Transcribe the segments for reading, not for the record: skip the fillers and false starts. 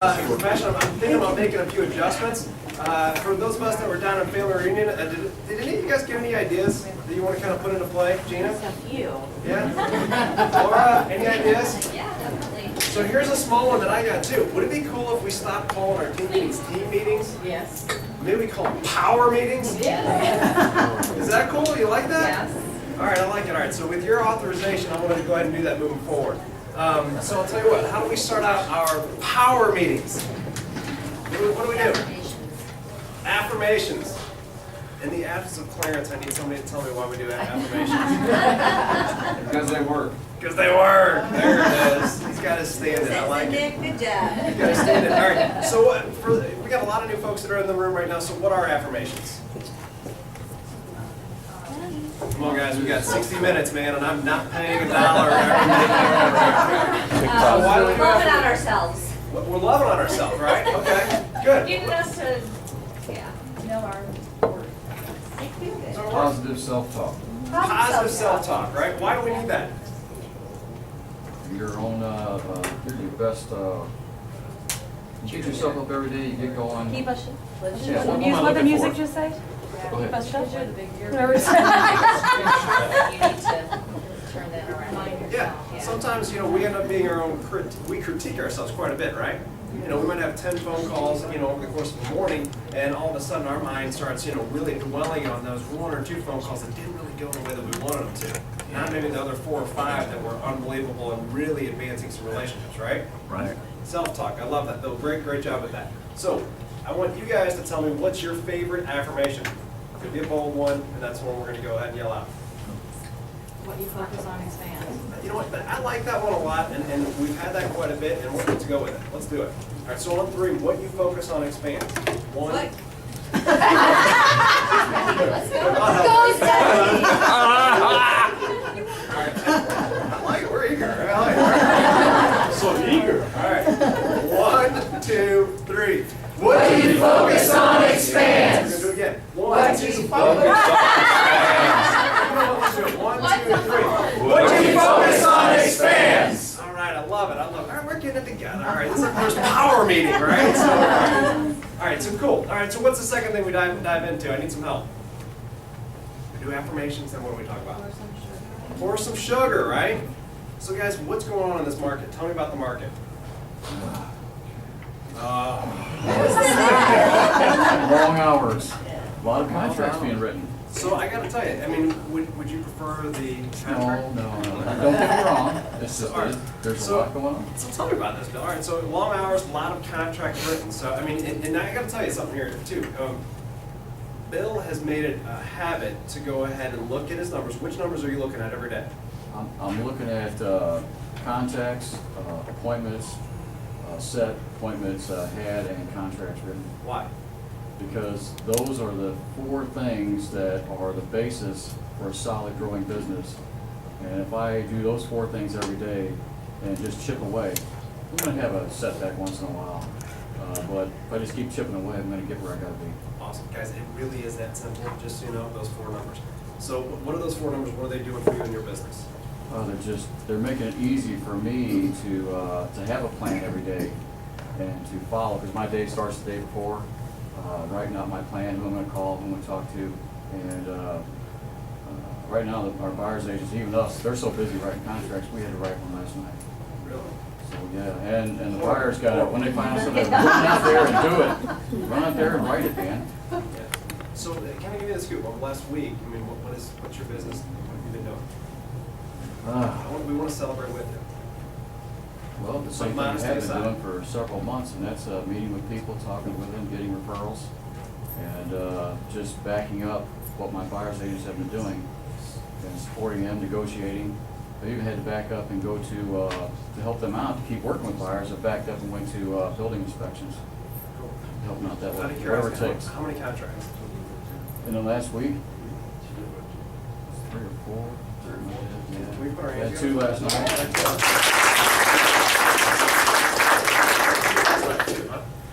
Profession, I'm thinking about making a few adjustments. For those of us that were down in family reunion, did any of you guys get any ideas that you want to kind of put into play? Gina? Just a few. Yeah? Laura, any ideas? Yeah, definitely. So here's a small one that I got too. Would it be cool if we stopped calling our team meetings? Yes. Maybe we call them power meetings? Yes. Is that cool? You like that? Yes. All right, I like it. All right, so with your authorization, I wanted to go ahead and do that moving forward. So I'll tell you what, how do we start out our power meetings? What do we do? Affirmations. In the absence of Clarence, I need somebody to tell me why we do affirmations. Because they work. Because they work. There it is. He's got his stand-in. I like it. Good job. He's got his stand-in. All right, so we got a lot of new folks that are in the room right now, so what are affirmations? Come on, guys, we got 60 minutes, man, and I'm not paying $1 why do we We're do loving affirmations? on ourselves. We're loving on ourselves, right? Okay, good. Getting us to, know our worth. So we're Positive self-talk. positive self-talk, right? Why do we need that? Your own, you're your best, you get yourself up every day, you get going. Keep us, Yeah, what what am I the looking music for? just say? Go ahead. Keep us shut. You're the big, you're Whatever it says. You need to turn that around. Yeah, sometimes, we end up being our own, we critique ourselves quite a bit, right? We might have 10 phone calls, over the course of the morning, and all of a sudden our mind starts, really dwelling on those 1 or 2 phone calls that didn't really go the way that we wanted them to. Not maybe the other 4 or 5 that were unbelievable and really advancing some relationships, right? Right. Self-talk, I love that, Bill. Great job with that. So, I want you guys to tell me what's your favorite affirmation. Could be a bold one, and that's one we're going to go ahead and yell out. What you focus on expands. You know what, I like that one a lot, and we've had that quite a bit, and we're going to go with it. Let's do it. All right, so on 3, what you focus on expands. 1. Let's I like it, we're eager. I like it. So eager. All right, 1, 2, 3. What do you focus on expands? We're going to do it again. 1, 2, 3. Let's do it. 1, 2, 3. What do you focus on expands? All right, I love it. All right, we're getting it together. All right, this is our first power meeting, right? All right, so cool. All right, so what's the second thing we dive into? I need some help. We do affirmations, then what do we talk about? Pour some sugar, right? So guys, what's going on in this market? Tell me about the market. Long hours, a lot of contracts being written. So I got to tell you, would you prefer the contract? No. Don't get me wrong, it's just, there's a lot going on. So tell me about this, Bill. All right, so long hours, a lot of contracts written. So and I got to tell you something here too. Bill has made it a habit to go ahead and look at his numbers. Which numbers are you looking at every day? I'm looking at contacts, appointments, set appointments had, and contracts written. Why? Because those are the 4 things that are the basis for a solid growing business. And if I do those 4 things every day and just chip away, I'm going to have a setback once in a while. But if I just keep chipping away, I'm going to get where I got to be. Awesome. Guys, it really is that simple, just so you know, those 4 numbers. So what are those 4 numbers? What are they doing for you in your business? They're making it easy for me to have a plan every day and to follow, because my day starts the day before. Writing out my plan, who I'm going to call, who I'm going to talk to, and right now our buyer's agents, even us, they're so busy writing contracts, we had to write one last night. Really? So yeah, and the buyers got it, when they find out something, run out there and do it. Run out there and write it, man. Yeah. So kind of give me the scoop over the last week. What's your business? What have you been doing? We want to celebrate with you. Well, the same thing I have been doing for several months, and that's meeting with people, talking with them, getting referrals, and just backing up what my buyer's agents have been doing and supporting them, negotiating. I even had to back up and go to help them out, to keep working with buyers. I backed up and went to building inspections, Cool. helping out that Out way, of whatever it curiosity, takes. how many contracts? In the last week, 3 or 4. Can we put our hands Had 2 last night.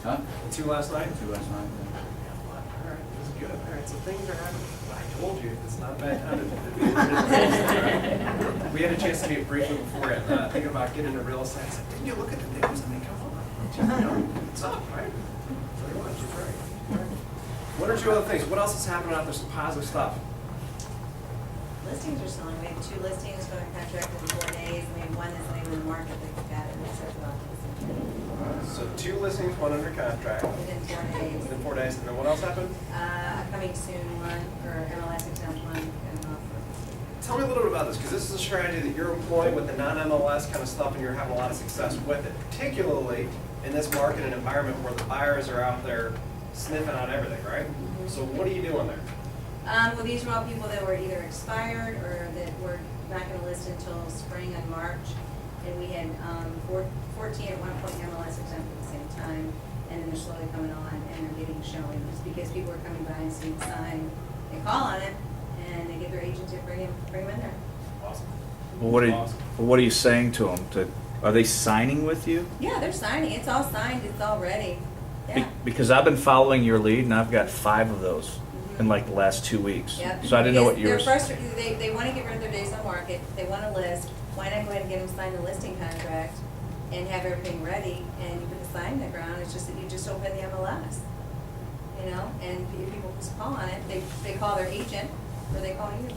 Huh? 2 last night? 2 last night. All right, this is good. All right, so things are happening. I told you, it's not a bad time to We had a chance to meet briefly before it, thinking about getting into real estate. I said, didn't you look at the news? I mean, come on. What's up, right? Pretty much, you're right. One or two other things. What else is happening out there? Some positive stuff. Listings are selling. We have 2 listings going contract in 4 days, and we have 1 that's not even in the market that got it. It's about So 2 listings, 1 under contract. within 4 days. Within 4 days. And then what else happened? Coming soon one, or MLS exempt one, and offer. Tell me a little bit about this, because this is a strategy that you're employing with the non-MLS kind of stuff, and you're having a lot of success with it, particularly in this market and environment where the buyers are out there sniffing out everything, right? So what are you doing there? Well, these were all people that were either expired or that were not going to list until spring and March. And we had 14 at one point MLS exempt at the same time, and then they're slowly coming on and they're getting showings because people are coming by and see the sign. They call on it and they get their agent to bring them in there. Awesome. Well, what are you saying to them? Are they signing with you? Yeah, they're signing. It's all signed. It's all ready. Yeah. Because I've been following your lead, and I've got 5 of those in like the last 2 weeks. Yep. So I didn't know what Because yours. they're frustrated. They want to get rid of their days on market. They want to list. Why not go ahead and get them signed a listing contract and have everything ready, and you put the sign in the ground? It's just that you just open the MLS, you know. And if people just call on it, they call their agent or they call you.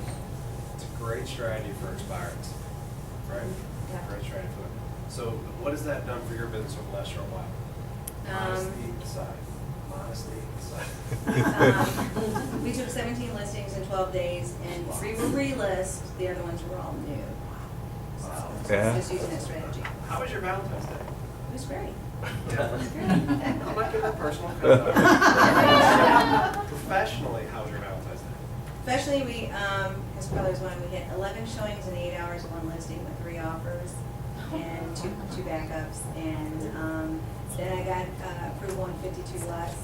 It's a great strategy for expireds, right? Yeah. Great strategy for them. So what has that done for your business over the last short while? Modesty aside. Modesty aside. We took 17 listings in 12 days, and we relist. The other ones were all new. Wow. Yeah. Just using that strategy. How was your Valentine's Day? It was great. Yeah. I'm not giving that personal Professionally, how was your Valentine's Day? Especially as Keller's one, we had 11 showings in 8 hours of one listing with 3 offers and two backups. And then I got approval on 52 lots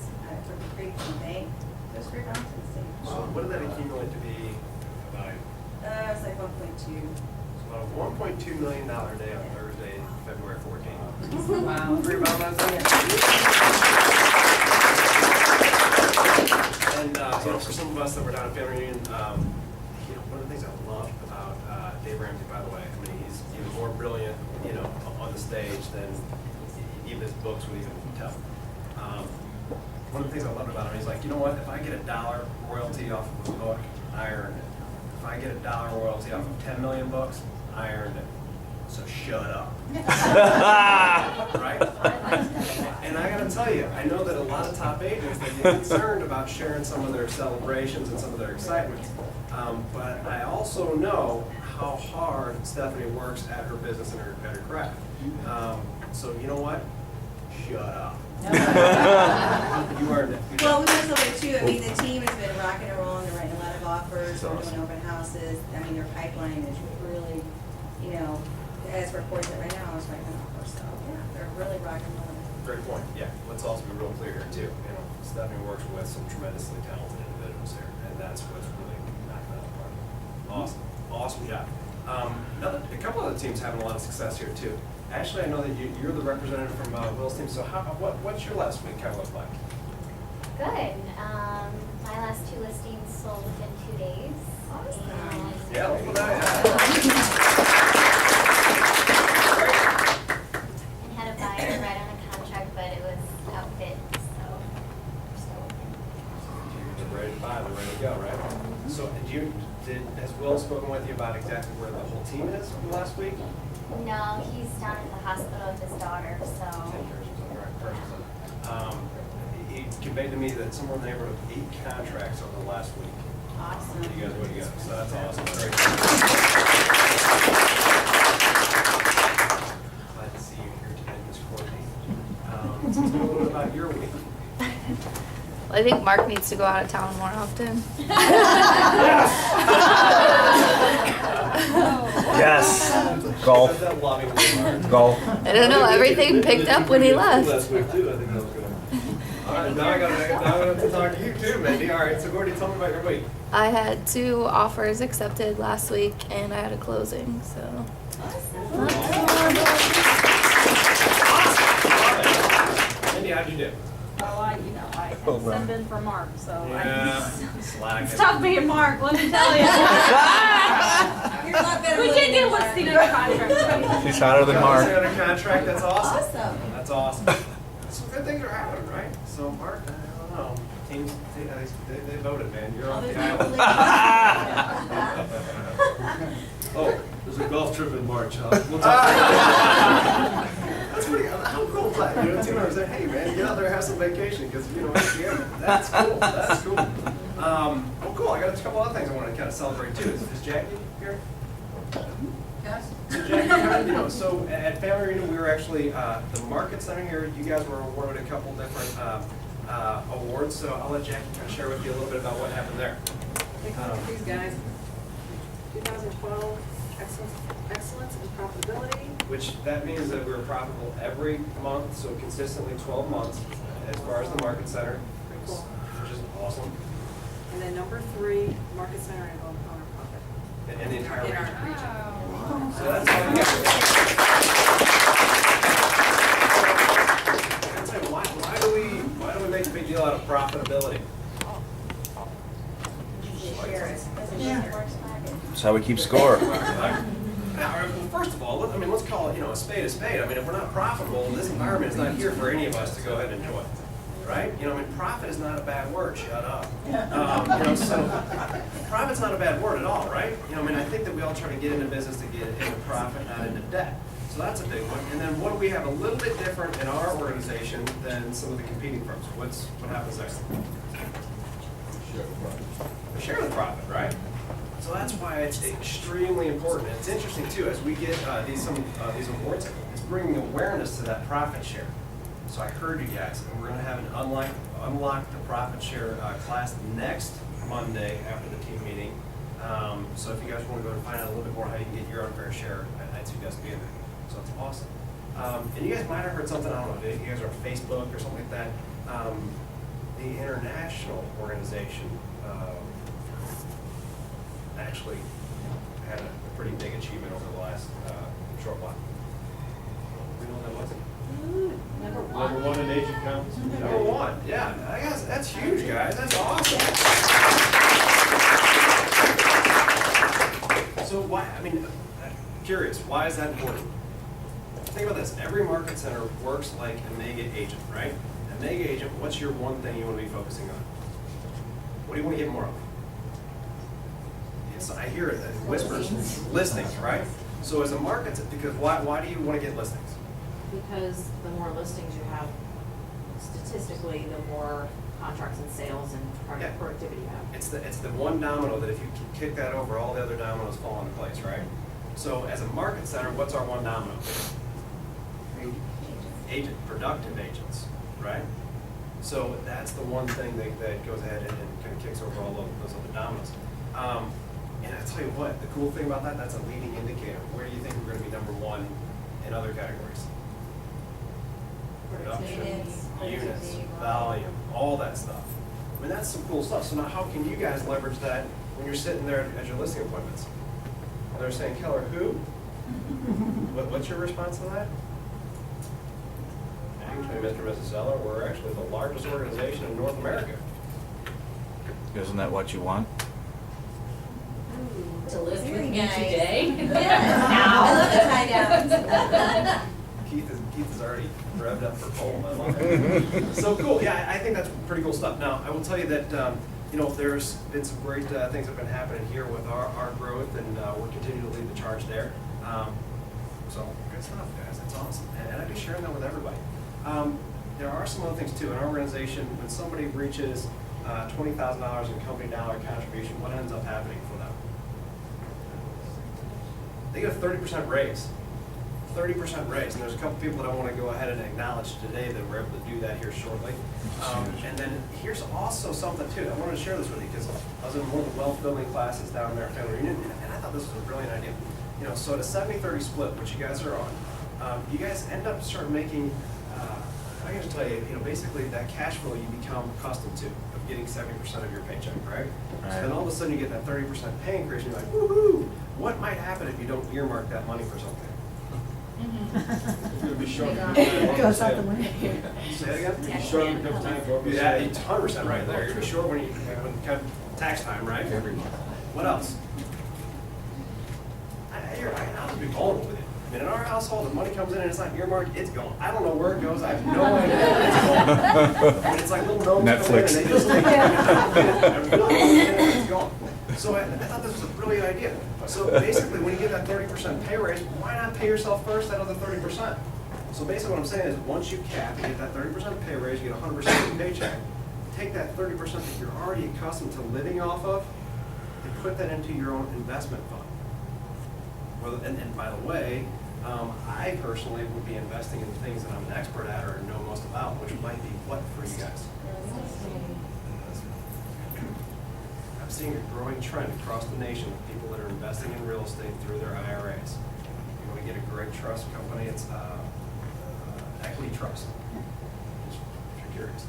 for the Creek from the bank. It was great Valentine's Day. So what did that accumulate to be about? It was like 1.2. About a $1.2 million day on Thursday, February 14th. Wow. For your Valentine's Day? And for some of us that were down at family reunion, one of the things I loved about Dave Ramsey, by the way, I mean, he was more brilliant, on the stage than even his books would even tell. One of the things I loved about him, he's like, you know what? If I get $1 royalty off of a book, I earned it. If I get $1 royalty off of 10 million books, I earned it. So shut up. Right? And I gotta tell you, I know that a lot of top agents, they get concerned about sharing some of their celebrations and some of their excitements. But I also know how hard Stephanie works at her business and at her craft. So you know what? Shut up. You earned it. Well, we went over too. I mean, the team has been rocking and rolling. They're writing a lot of offers. They're doing open houses. I mean, their pipeline is really, as reported right now, is writing an offer. So yeah, they're really rocking and rolling. Great point. Yeah, let's also be real clear here too. Stephanie works with some tremendously talented individuals here, and that's what's really knocking out the park. Awesome job. A couple other teams having a lot of success here too. Ashley, I know that you're the representative from Will's team. So what's your last week kind of look like? Good. My last 2 listings sold within 2 days. Awesome. And Yeah, look at that. and had a buyer right on a contract, but it was outbid, so we're still looking. They're ready to buy. They're ready to go, right? So has Will spoken with you about exactly where the whole team is from last week? No, he's down at the hospital with his daughter, so. He conveyed to me that somewhere in the neighborhood of 8 contracts over the last week. Awesome. You guys, what do you got? So that's awesome. Very glad to see you here today, Ms. Courtney. Tell me a little bit about your week. I think Mark needs to go out of town more often. Yes. Golf. Said that lovingly, Mark. Golf. I don't know, everything picked up when he left. Last week too, I think that was good. All right, now I got to talk to you too, Mindy. All right, so Gordy, tell me about your week. I had 2 offers accepted last week and I had a closing, so. Mindy, how'd you do? Oh, I had sent in for Mark, so Yeah, slacking. it's tough being Mark, let me tell you. You're a lot better We looking did get than listing Mark. in the contract. She's hotter than Mark. Under contract, that's awesome. Awesome. That's awesome. good things are happening, right? So Mark, I don't know, teams, they voted, man, you're on the island. Oh, there's a golf trip in March, huh? We'll talk That's pretty, how cool is that? You know, team members say, hey man, get out there and have some vacation, because you know, that's cool, that's cool. Well, cool, I got a couple other things I want to kind of celebrate too. Is Jackie here? Yes. So Jackie, you know, so at Family Reunion, we were actually, the Market Center here, you guys were awarded a couple different awards, so I'll let Jackie kind of share with you a little bit about what happened there. These guys, 2012 excellence and profitability. Which, that means that we were profitable every month, so consistently 12 months, as far as the Market Center, Pretty cool. which is awesome. And then number 3, market center and owner profit. In the entire In region. our region. So that's all we got. I'd say, why do we make a big deal out of profitability? That's how we keep score. Yeah, all right, well, first of all, let's call it, a spade a spade. I mean, if we're not profitable, this environment is not here for any of us to go ahead and enjoy. Right? Profit is not a bad word. Shut up. So profit's not a bad word at all, right? I think that we all try to get into business to get into profit, not into debt. So that's a big one. And then what do we have a little bit different in our organization than some of the competing firms? What happens there? We share the profit, right? So that's why it's extremely important. And it's interesting too, as we get these awards, it's bringing awareness to that profit share. So I heard you guys, and we're going to have an unlock the profit share class next Monday after the team meeting. So if you guys want to go and find out a little bit more how you can get your unfair share, I'd suggest being there. So it's awesome. And you guys might have heard something, I don't know, if you guys are on Facebook or something like that. The international organization actually had a pretty big achievement over the last short while. We know what that was. Number 1 in Asian counties. Number 1, yeah. I guess that's huge, guys. That's awesome. So why? I'm curious. Why is that important? Think about this. Every market center works like a mega agent, right? A mega agent. What's your one thing you want to be focusing on? What do you want to get more of? Yes, I hear it. Whispers. Listings, right? So as a market, because why do you want to get listings? Because the more listings you have, statistically, the more contracts and sales and productivity you have. It's the one domino that if you kick that over, all the other dominoes fall into place, right? So as a market center, what's our one domino? Productive agents, right? So that's the one thing that goes ahead and kind of kicks over all those other dominoes. And I tell you what, the cool thing about that's a leading indicator. Where do you think we're going to be number 1 in other categories? Production, units, volume, all that stuff. That's some cool stuff. So now how can you guys leverage that when you're sitting there at your listing appointments? And they're saying, Keller, who? What's your response to that? Actually, Mr. and Mrs. Zeller, we're actually the largest organization in North America. Isn't that what you want? To list with Very me nice. today. I love the tie downs. Keith is already revved up for pole. I love it. So cool. Yeah, I think that's pretty cool stuff. Now, I will tell you that there's been some great things that have been happening here with our growth, and we're continuing to lead the charge there. So good stuff, guys. That's awesome, and I'd be sharing that with everybody. There are some other things too. In our organization, when somebody reaches $20,000 in company dollar contribution, what ends up happening for them? They get a 30% raise. 30% raise, and there's a couple people that I want to go ahead and acknowledge today that we're able to do that here shortly. And then here's also something too. I wanted to share this with you because I was in one of the wealth building classes down there at Family Reunion, and I thought this was a brilliant idea. So at a 70-30 split, which you guys are on, you guys end up start making. I can just tell you, basically that cash flow you become accustomed to of getting 70% of your paycheck, right? So then all of a sudden you get that 30% pay increase, and you're like, woohoo! What might happen if you don't earmark that money for something? It's going to be short. It goes out the window. Say that again? Be short when it comes time for Yeah, 100% right there. You're sure when it comes tax time, right? Every month. What else? I'll just be vulnerable with you. mean, in our household, if money comes in and it's not earmarked, it's gone. I don't know where it goes. I have no idea where it's going. I mean, it's like little gnomes come in and they just take it and it's gone. So I thought this was a brilliant idea. So basically, when you get that 30% pay raise, why not pay yourself first that other 30%? So basically what I'm saying is, once you cap, you get that 30% pay raise, you get 100% of your paycheck, take that 30% that you're already accustomed to living off of, and put that into your own investment fund. Well, and by the way, I personally would be investing in things that I'm an expert at or know most about, which might be what for you guys? I'm seeing a growing trend across the nation of people that are investing in real estate through their IRAs. If you want to get a great trust company, it's Equity Trust, if you're curious.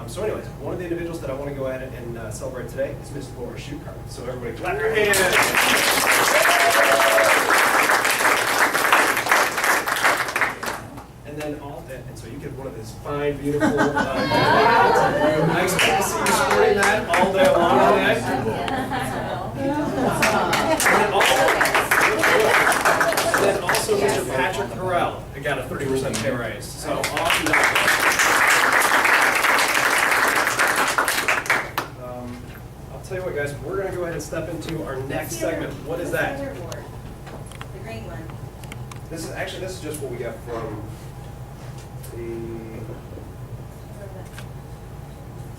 So anyways, one of the individuals that I want to go ahead and celebrate today is Miss Laura Schuchart. So everybody clap your hands. And then and so you get one of these fine, beautiful, I expect to see you sporting that all day long today. And then also Mr. Patrick Corral, I got a 30% pay raise. So awesome job. I'll tell you what, guys, we're going to go ahead and step into our next segment. What is that? The green one. This is just what we got from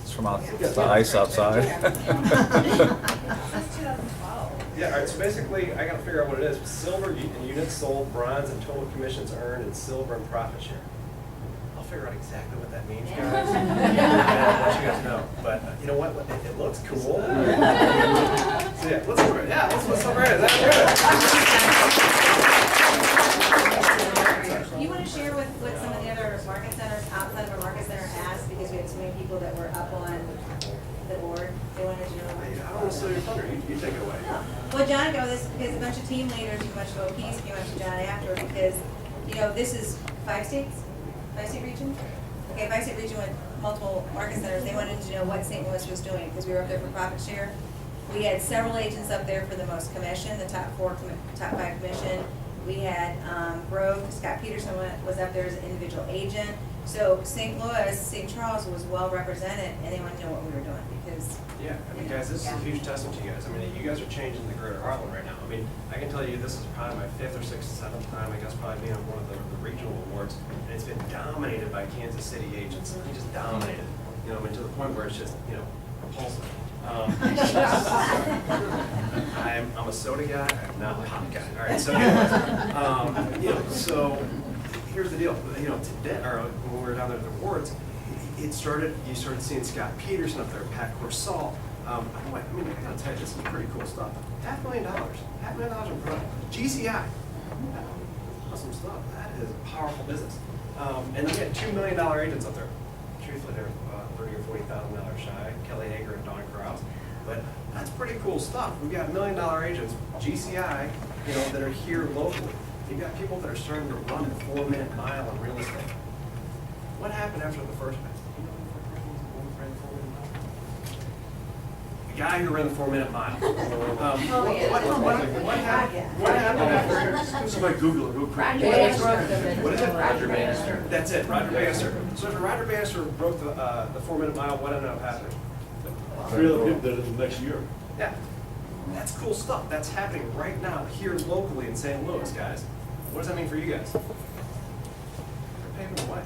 It's from the ice outside. Yeah, all right, so basically, I gotta figure out what it is. Silver in units sold, bronze and total commissions earned, and silver and profit share. I'll figure out exactly what that means, guys. And let you guys know. But you know what? It looks cool. So yeah, let's celebrate. Yeah, let's celebrate it. That's You want to share what some of the other market centers outside of our market center asked, because we had so many people that were up on the board. They wanted to know. I don't want to steal your thunder. You take it away. Well, John, go this because a bunch of team leaders, a bunch of OPs came up to John after, because this is 5 states, 5-state region. Okay, 5-state region with multiple market centers. They wanted to know what St. Louis was doing because we were up there for profit share. We had several agents up there for the most commission, the top 5 commission. We had Grove, Scott Peterson was up there as an individual agent. So St. Louis, St. Charles was well represented, and they wanted to know what we were doing because. Yeah, I mean, guys, this is a huge testament to you guys. I mean, you guys are changing the greater Heartland right now. I mean, I can tell you this is probably my 5th or 6th, 7th time, I guess, probably being on one of the regional awards, and it's been dominated by Kansas City agents. I mean, just dominated. I mean, to the point where it's just, repulsive. I'm a soda guy. I'm not a pop guy. All right. So, anyways, so here's the deal. Today, or when we were down there at the awards, you started seeing Scott Peterson up there, Pat Corsall. I'm like, I gotta tell you, this is pretty cool stuff. $500,000 in product. GCI. Awesome stuff. That is a powerful business. And then we had $2 million agents up there. Truthfully, they're $30,000 or $40,000 shy. Kelly Hager and Don Krause. But that's pretty cool stuff. We've got $1 million agents, GCI, that are here locally. You've got people that are starting to run the 4-minute mile in real estate. What happened after the first minute? The guy who ran the 4-minute mile. What happened after? Somebody Google it real quick. What is it? Roger Bannister. That's it, Roger Bannister. So after Roger Bannister broke the 4-minute mile, what ended up happening? 3 other people did it the next year. Yeah. That's cool stuff. That's happening right now here locally in St. Louis, guys. What does that mean for you guys? They're paving the way.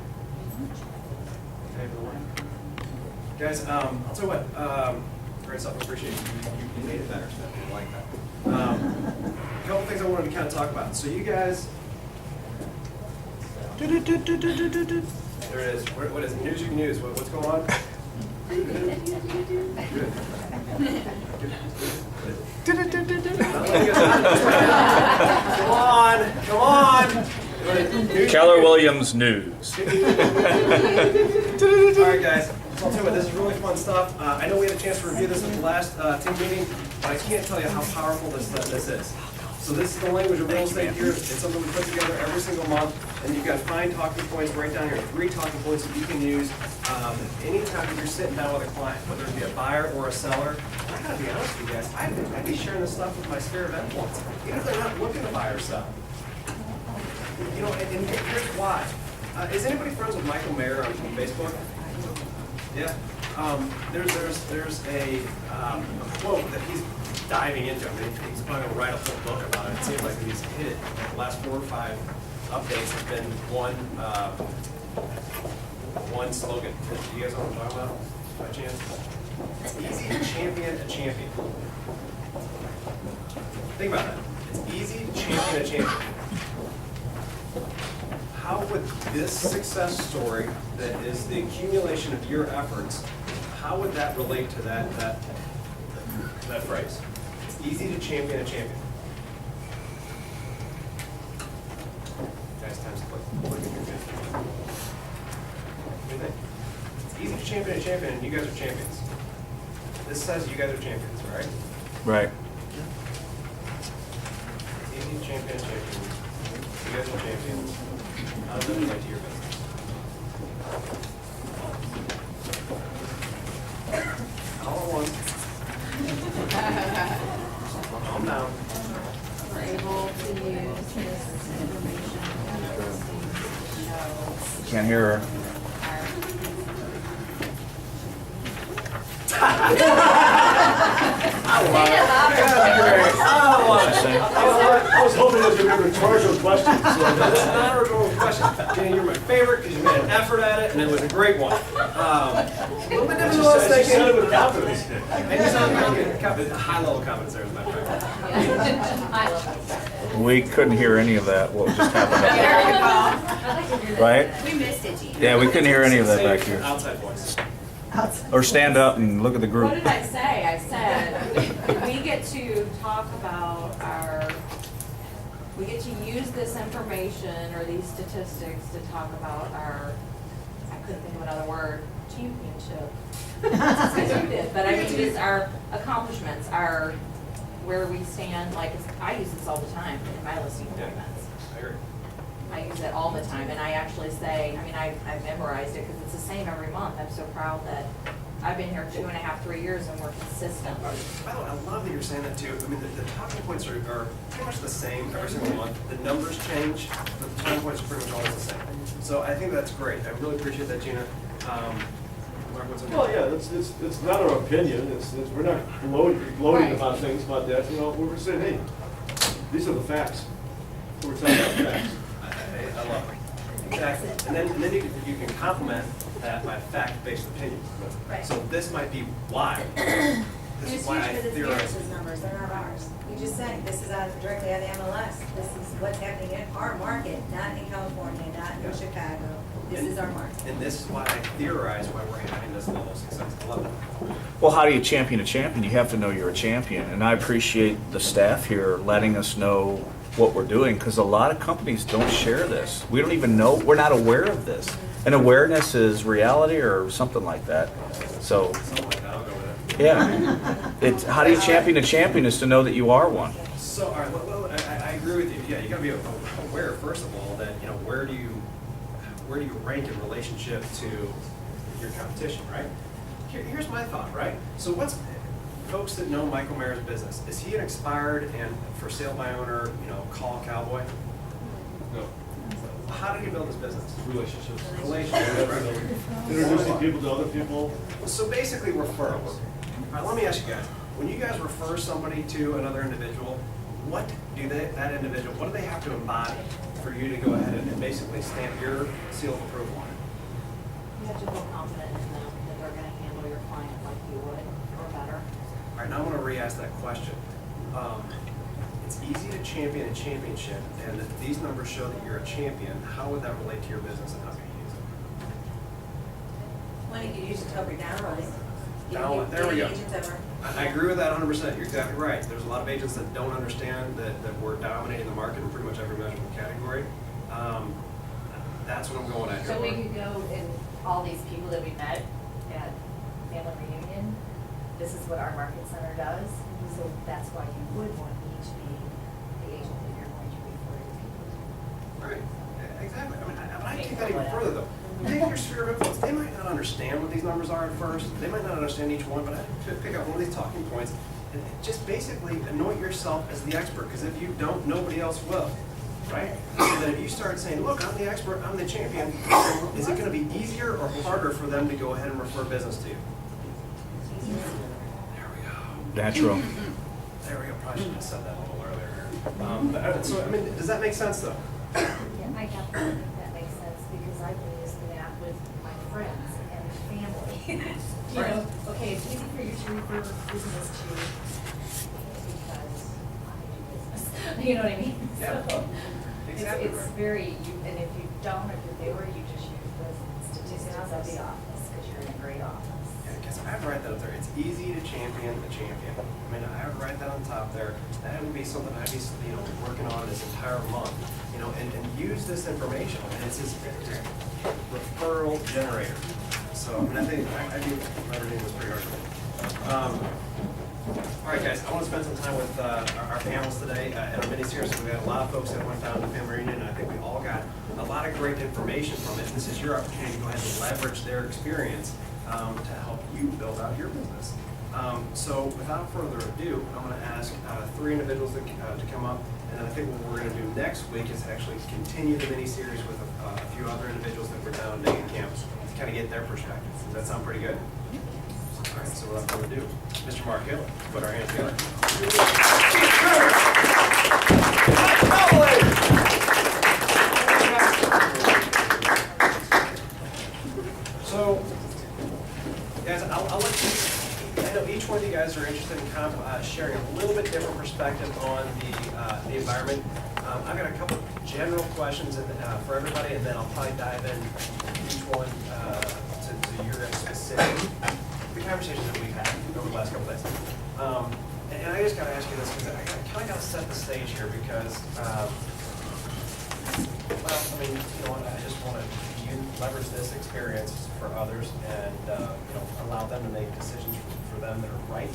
Paving the way. Guys, I'll tell you what, great stuff. I appreciate you. You made it better, so I like that. A couple things I wanted to kind of talk about. So you guys, there it is. What is it? News you can use. What's going on? Good. Come on. Keller Williams News. All right, guys. I'll tell you what, this is really fun stuff. I know we had a chance to review this at the last team meeting, but I can't tell you how powerful this is. So this is the language of real estate here. It's something we put together every single month, and you've got 5 talking points right down here, 3 talking points that you can use anytime that you're sitting down with a client, whether it be a buyer or a seller. I gotta be honest with you guys, I'd be sharing this stuff with my sphere of influence, even if they're not looking to buy or sell. You know, and here's why. Is anybody friends with Michael Mayer on Facebook? Yeah. There's a quote that he's diving into. I mean, he's probably going to write a whole book about it. It seems like he's hit it. The last 4 or 5 updates have been one slogan. Do you guys know what I'm talking about, by chance? It's easy to champion a champion. Think about that. It's easy to champion a champion. How would this success story that is the accumulation of your efforts, how would that relate to that phrase? It's easy to champion a champion. Guys, time's quick. Look at your face. What do you think? It's easy to champion a champion, and you guys are champions. This says you guys are champions, right? Right. It's easy to champion a champion. You guys are champions. How does that relate to your business? All at once. Calm down. We're able to use this information to show Can't hear her. I was hoping that you were going to charge those questions. That's not a rhetorical question. Jenny, you're my favorite because you made an effort at it, and it was a great one. A little bit different than I was She said it thinking. with confidence. And you sound like a high-level confidence there, as a matter of fact. We couldn't hear any of that, what just happened up there. Right? We missed it, Gene. Yeah, we couldn't hear any of that back Same here. outside voice. Or stand up and look at the group. What did I say? I said, we get to talk about we get to use this information or these statistics to talk about I couldn't think of another word, championship. Because you did, but I mean, just our accomplishments, where we stand, I use this all the time in my listing appointments. I agree. I use it all the time, and I actually say, I've memorized it because it's the same every month. I'm so proud that I've been here 2.5, 3 years and we're consistent. By the way, I love that you're saying that too. I mean, the talking points are pretty much the same every single month. The numbers change, but the talking points are pretty much always the same. So I think that's great. I really appreciate that, Gina. Mark, what's up? Well, yeah, it's not our opinion. We're not gloating Right. about things about that. You know, we're saying, hey, these are the facts. So we're telling you the facts. I love it. Exactly. And then you can complement that by fact-based opinion. Right. So this might be why. And This it's is why I huge because it's theorize. Harris's numbers, they're not ours. We just said, this is directly out of the MLS. This is what's happening in our market, not in California, not in Chicago. This is our market. And this is why I theorize why we're having this level of success. I love it. Well, how do you champion a champion? You have to know you're a champion. And I appreciate the staff here letting us know what we're doing, because a lot of companies don't share this. We don't even know, we're not aware of this. And awareness is reality or something like that. So, Something like that, I'll go with it. yeah. It's, how do you champion a champion is to know that you are one. So, all right, well, I agree with you. Yeah, you gotta be aware, first of all, that, where do you rank in relationship to your competition, right? Here's my thought, right? So folks that know Michael Mayer's business, is he an expired and for sale by owner, call cowboy? No. How did he build his business? Relationships. Relationships, right? Introducing people to other people. So basically referrals. All right, let me ask you guys, when you guys refer somebody to another individual, what do that individual, what do they have to embody for you to go ahead and basically stamp your seal of approval on it? You have to feel confident in them, that they're gonna handle your client like you would, or better. All right, now I want to re-ask that question. It's easy to champion a championship, and if these numbers show that you're a champion, how would that relate to your business and how can you use it? Well, you could use it to help your downline. Downline, there we go. Agents that are- I agree with that 100%. You're exactly right. There's a lot of agents that don't understand that we're dominating the market in pretty much every measurable category. That's what I'm going at here. So we Mark. could go and all these people that we met at family reunion, this is what our market center does. So that's why you would want me to be the agent that you're going to refer to people to. Right, exactly. I take that even further though. Take your sphere of influence. They might not understand what these numbers are at first. They might not understand each one, but I pick up one of these talking points and just basically anoint yourself as the expert, because if you don't, nobody else will. right? And then if you start saying, look, I'm the expert, I'm the champion, is it gonna be easier or harder for them to go ahead and refer business to you? There we go. Natural. There we go, probably should have said that a little earlier. So, I mean, does that make sense though? I definitely think that makes sense, because I use that with my friends and family. You know, okay, it's easy for you to refer business to because I do business, you know what I mean? Yeah, So, exactly it's right. very, and if you don't, if you're newer, you just use the statistics of the office, because you're in a great office. Yeah, because I would write that up there. It's easy to champion a champion. I mean, I would write that on top there. That would be something I'd be, working on this entire month, and use this information. And it's this referral generator. So, I mean, I think I do everything was pretty hard. All right, guys, I want to spend some time with our panels today at our mini-series. We've had a lot of folks that went down to the family reunion, and I think we all got a lot of great information from it. This is your opportunity to go ahead and leverage their experience to help you build out your business. So without further ado, I'm going to ask 3 individuals to come up, and then I think what we're going to do next week is actually continue the mini-series with a few other individuals that were down on Dayton campus to kind of get their perspective. Does that sound pretty good? All right, so without further ado, Mr. Mark Keller, put our hands together. So, guys, I'll let you, I know each one of you guys are interested in sharing a little bit different perspective on the environment. I've got a couple general questions for everybody, and then I'll probably dive in each one to your specific the conversations that we've had over the last couple days. And I just got to ask you this because I kind of got to set the stage here because, well, I mean, I just want to leverage this experience for others and, allow them to make decisions for them that are right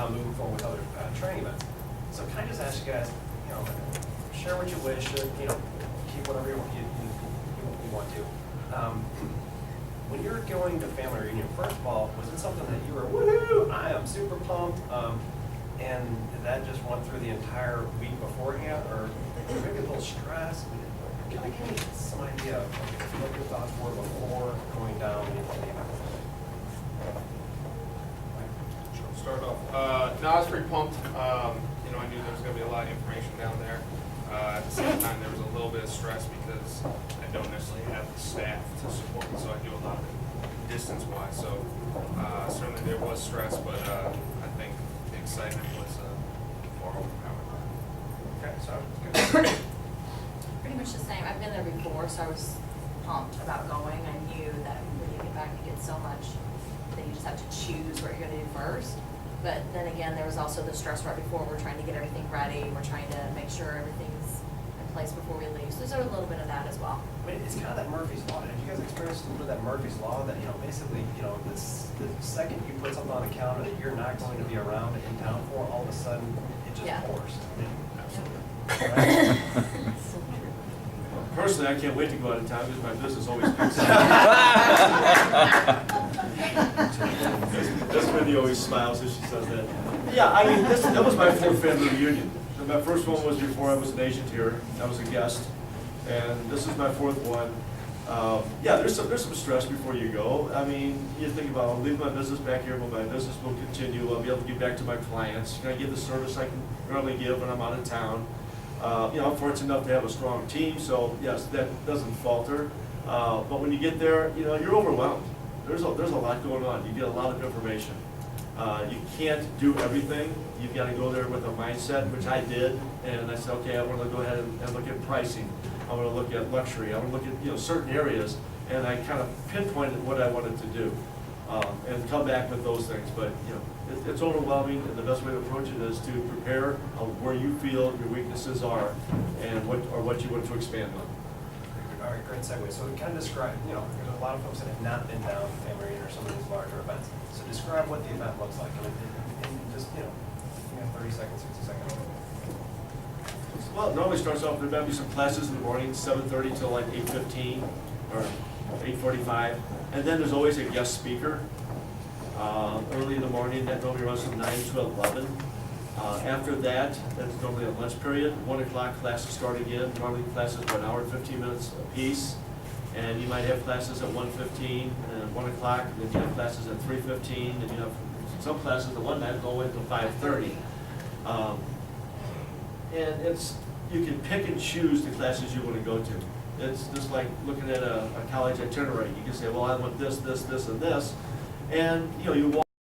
moving forward with other training events. So can I just ask you guys, share what you wish, keep whatever you want to. When you're going to family reunion, first of all, was it something that you were, woohoo, I am super pumped, and that just went through the entire week beforehand, or maybe a little stress? Can I give me some idea of what your thoughts were before going down into the event? Start off. No, I was pretty pumped. I knew there was going to be a lot of information down there. At the same time, there was a little bit of stress because I don't necessarily have the staff to support me, so I do a lot of it distance-wise. So certainly there was stress, but I think the excitement was far overpowering. Okay, so Pretty much the same. I've been there before, so I was pumped about going. I knew that when you get back, you get so much that you just have to choose what you're going to do first. But then again, there was also the stress right before. We're trying to get everything ready. We're trying to make sure everything's in place before we leave. So there's a little bit of that as well. I mean, it's kind of that Murphy's Law. Have you guys experienced a little bit of that Murphy's Law that, basically, the second you put something on the calendar that you're not going to be around in town for, all of a sudden, it just pours. Absolutely. Personally, I can't wait to go out of town because my business always picks up. That's Wendy always smiles as she says that. Yeah, I mean, that was my 4th family reunion. So my first one was before I was an agent here. I was a guest. And this is my 4th one. There's some stress before you go. I mean, you think about, I'll leave my business back here, but my business will continue. I'll be able to get back to my clients. Can I give the service I can normally give when I'm out of town? I'm fortunate enough to have a strong team, so yes, that doesn't falter. But when you get there, you're overwhelmed. There's a lot going on. You get a lot of information. You can't do everything. You've got to go there with a mindset, which I did, and I said, okay, I want to go ahead and look at pricing. I want to look at luxury. I want to look at certain areas, and I kind of pinpointed what I wanted to do, and come back with those things. But it's overwhelming, and the best way to approach it is to prepare where you feel your weaknesses are, and what you want to expand on. All right, great segue. So kind of describe, there's a lot of folks that have not been down to family reunion or some of these larger events. So describe what the event looks like, and just, 30 seconds, 60 seconds. Well, it normally starts off, there might be some classes in the morning, 7:30 till like 8:15 or 8:45. And then there's always a guest speaker early in the morning. That normally runs from 9 to 11. After that, that's normally a lunch period. 1 o'clock classes start again. Normally classes are 1 hour and 15 minutes apiece. And you might have classes at 1:15 and 1 o'clock, and then you have classes at 3:15, and you have some classes at one night go until 5:30. And you can pick and choose the classes you want to go to. It's just like looking at a college itinerary. You can say, well, I want this, this, this, and this. And, you walk